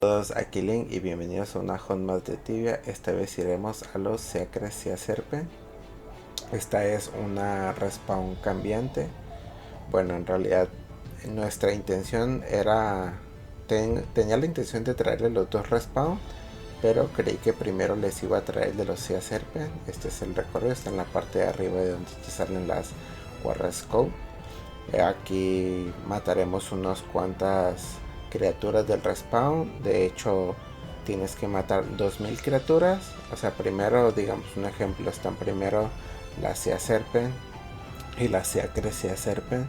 Todos, aquí Link y bienvenidos a una hunt más de Tibia. Esta vez iremos a los Secres y a Serpe. Esta es una respawn cambiante. Bueno, en realidad nuestra intención era... tenía la intención de traerle los dos respawn, pero creí que primero les iba a traer de los Sea Serpe. Este es el recorrido, está en la parte de arriba de donde te salen las Quaras. Aquí mataremos unas cuantas criaturas del respawn. De hecho, tienes que matar 2000 criaturas. O sea, primero, digamos un ejemplo, están primero la Sea Serpent y la Sea Crecía Serpent.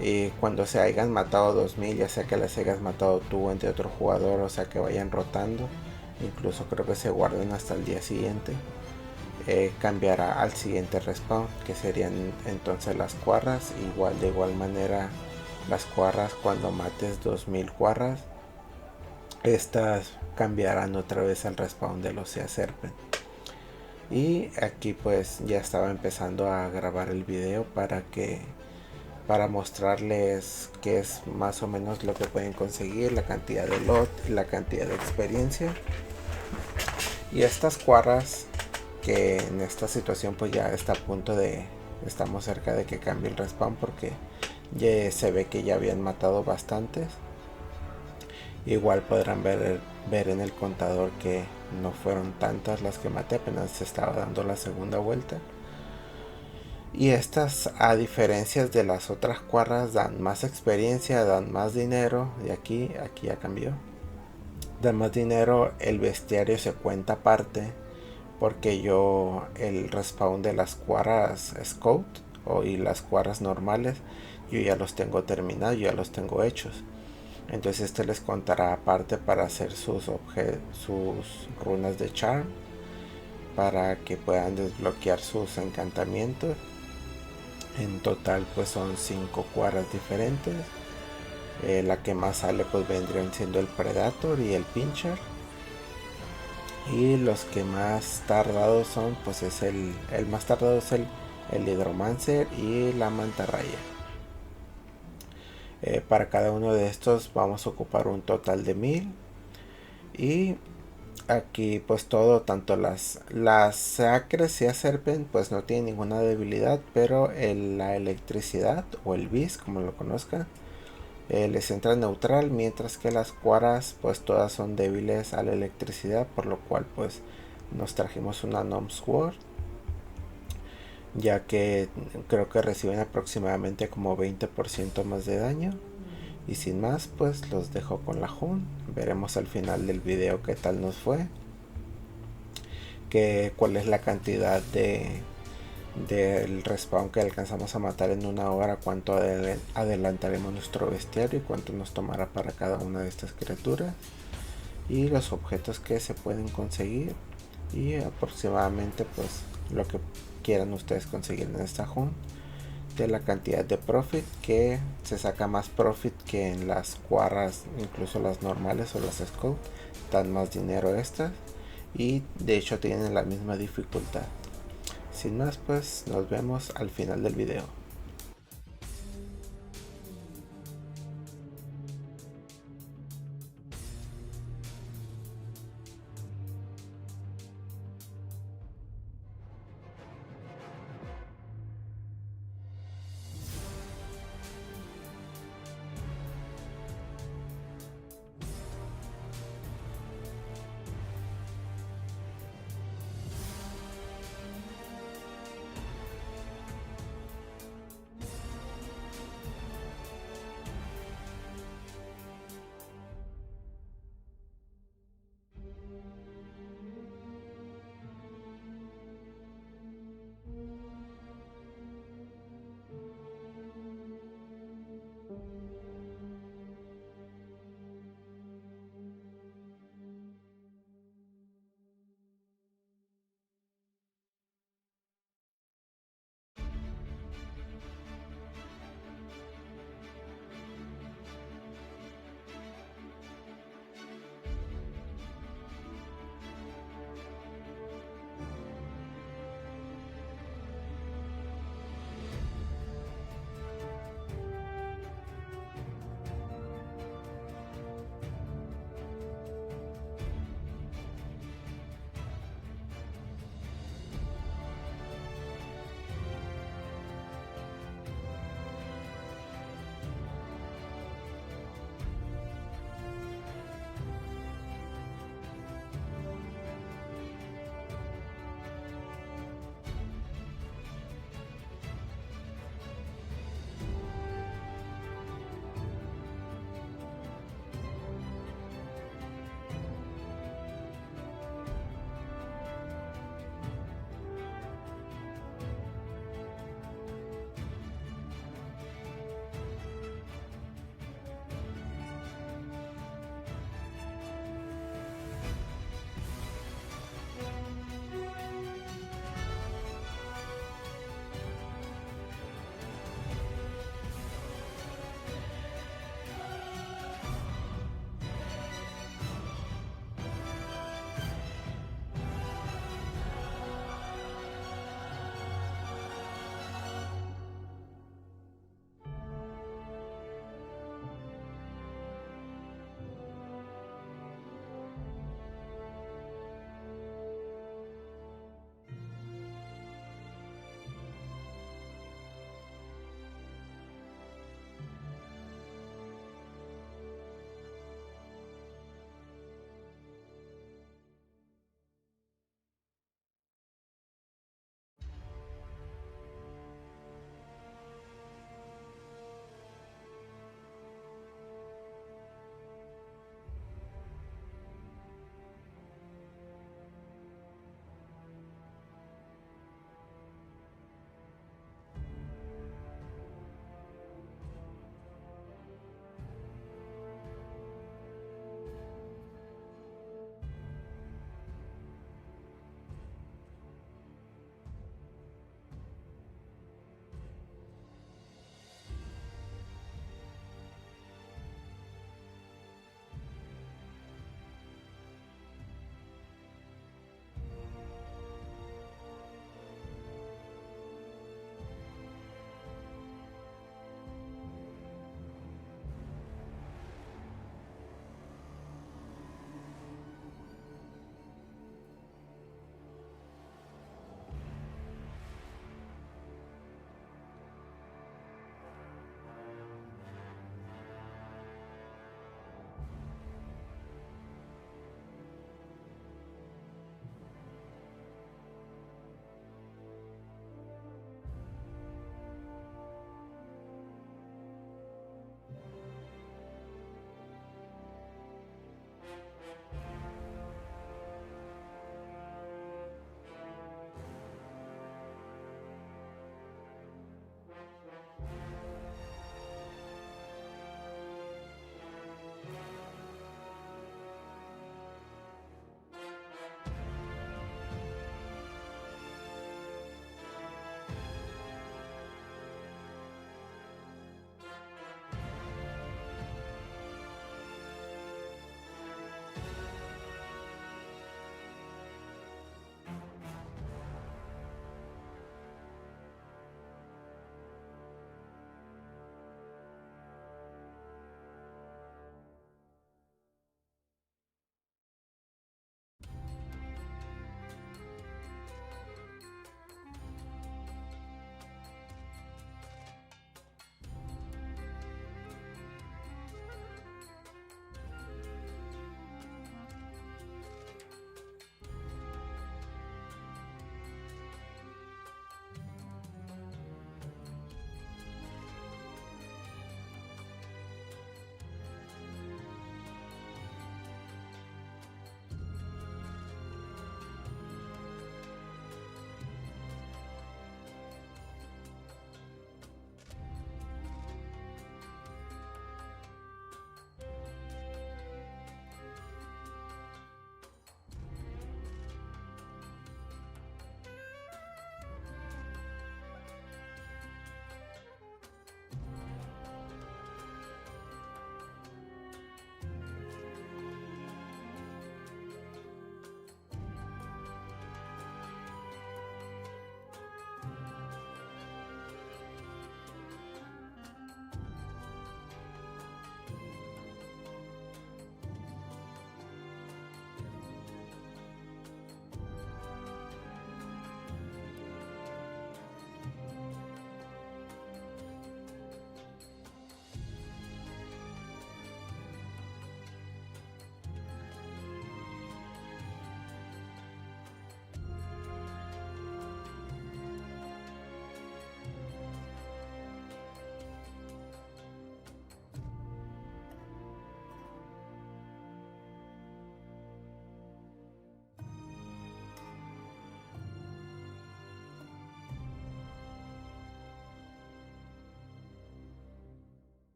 Y cuando se hayan matado 2000, ya sea que las hayas matado tú entre otro jugador, o sea que vayan rotando, incluso creo que se guarden hasta el día siguiente, cambiará al siguiente respawn, que serían entonces las cuarras. Igual, de igual manera, las cuarras, cuando mates 2000 cuarras, estas cambiarán otra vez al respawn de los Sea Serpent. Y aquí pues ya estaba empezando a grabar el video para mostrarles qué es más o menos lo que pueden conseguir, la cantidad de lot, la cantidad de experiencia. Y estas cuarras, que en esta situación pues ya está a punto de... estamos cerca de que cambie el respawn, porque ya se ve que ya habían matado bastantes. Igual podrán ver en el contador que no fueron tantas las que maté, apenas se estaba dando la segunda vuelta. Y estas, a diferencia de las otras cuarras, dan más experiencia, dan más dinero. Y aquí ya cambió. Dan más dinero, el bestiario se cuenta aparte, porque yo el respawn de las cuarras Scout y las cuarras normales, yo ya los tengo terminados, yo ya los tengo hechos. Entonces este les contará aparte para hacer sus runas de charm, para que puedan desbloquear sus encantamientos. En total pues son 5 cuarras diferentes. La que más sale pues vendrían siendo el Predator y el Pincher. Y los que más tardados son, pues es el más tardado es el Hidromancer y la Mantarraya. Para cada uno de estos vamos a ocupar un total de 1000. Y aquí pues todo, tanto las Sacres y Serpent pues no tienen ninguna debilidad, pero la electricidad o el Beast, como lo conozcan, les entra neutral, mientras que las cuaras pues todas son débiles a la electricidad, por lo cual pues nos trajimos una Gnome Sword, ya que creo que reciben aproximadamente como 20% más de daño. Y sin más pues los dejo con la Hun. Veremos al final del video qué tal nos fue, cuál es la cantidad del respawn que alcanzamos a matar en una hora, cuánto adelantaremos nuestro bestiario y cuánto nos tomará para cada una de estas criaturas, y los objetos que se pueden conseguir, y aproximadamente pues lo que quieran ustedes conseguir en esta hunt, de la cantidad de profit, que se saca más profit que en las cuarras, incluso las normales o las scout dan más dinero estas, y de hecho tienen la misma dificultad. Sin más pues nos vemos al final del video.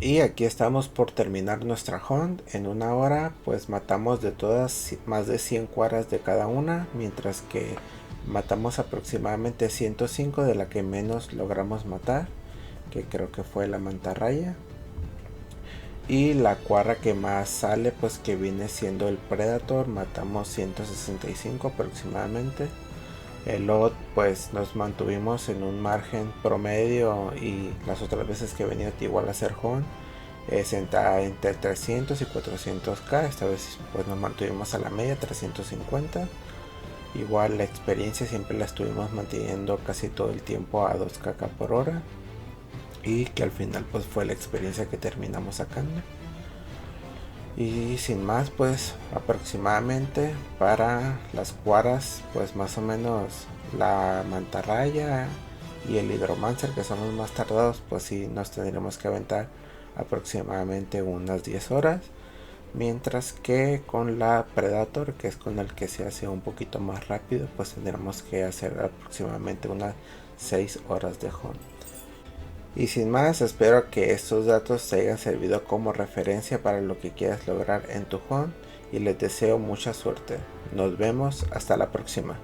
Y aquí estamos por terminar nuestra hunt. En una hora pues matamos de todas más de 100 quaras de cada una, mientras que matamos aproximadamente 105 de la que menos logramos matar, que creo que fue la mantarraya. Y la quarra que más sale pues que viene siendo el predator, matamos 165 aproximadamente. El lot pues nos mantuvimos en un margen promedio, y las otras veces que he venido igual a hacer hunt está entre 300 y 400k. Esta vez pues nos mantuvimos a la media 350. Igual la experiencia siempre la estuvimos manteniendo casi todo el tiempo a 2kk por hora, y que al final pues fue la experiencia que terminamos sacando. Y sin más pues aproximadamente para las quaras pues más o menos la mantarraya y el hidromancer, que son los más tardados, pues sí nos tendremos que aventar aproximadamente unas 10 horas, mientras que con la predator, que es con el que se hace un poquito más rápido, pues tendremos que hacer aproximadamente unas 6 horas de hunt. Y sin más, espero que estos datos te hayan servido como referencia para lo que quieras lograr en tu hunt, y les deseo mucha suerte. Nos vemos hasta la próxima.